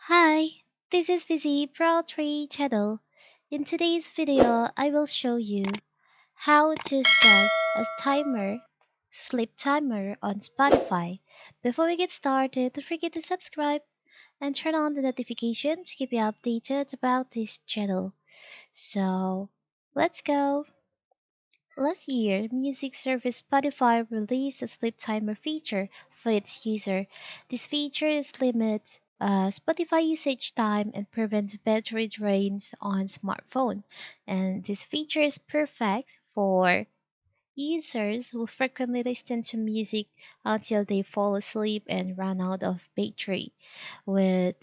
Hi, this is Vizzy Pro 3 channel. In today's video, I will show you how to set a sleep timer on Spotify. Before we get started, don't forget to subscribe and turn on the notification to keep you updated about this channel. So, let's go. Last year, music service Spotify released a sleep timer feature for its user. This feature limits Spotify usage time and prevents battery drains on smartphone. And this feature is perfect for users who frequently listen to music until they fall asleep and run out of battery. With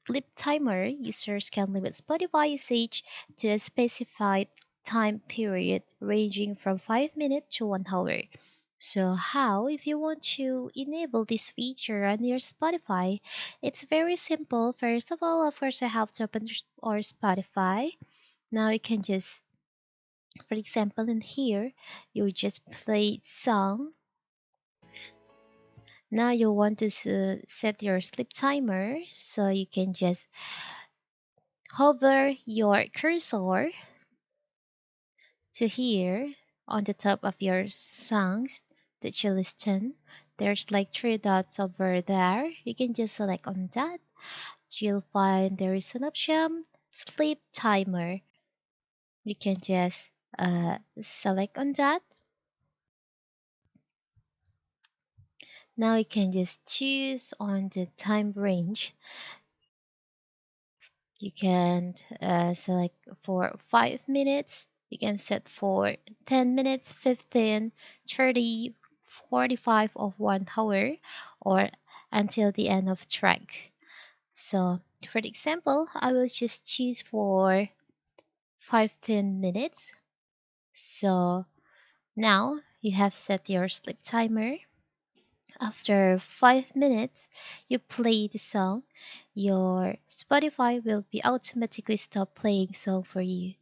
Sleep Timer, users can limit Spotify usage to a specified time period ranging from 5 minutes to 1 hour. So how if you want to enable this feature on your Spotify? It's very simple. First of all, of course, I have to open our Spotify. Now you can just, for example, in here, you just play song. Now you want to set your sleep timer, so you can just hover your cursor to here on the top of your songs that you listen. There's like three dots over there. You can just select on that. You'll find there is an option sleep timer. You can just select on that. Now you can just choose on the time range. You can select for 5 minutes. You can set for 10 minutes, 15, 30, 45 of 1 hour or until the end of track. So for example, I will just choose for 15 minutes. So now you have set your sleep timer. After 5 minutes, you play the song, your Spotify will be automatically stop playing song for you.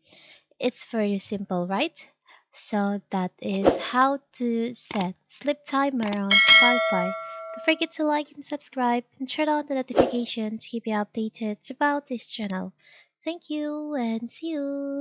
It's very simple, right? So that is how to set sleep timer on Spotify. Don't forget to like and subscribe and turn on the notification to keep you updated about this channel. Thank you and see you.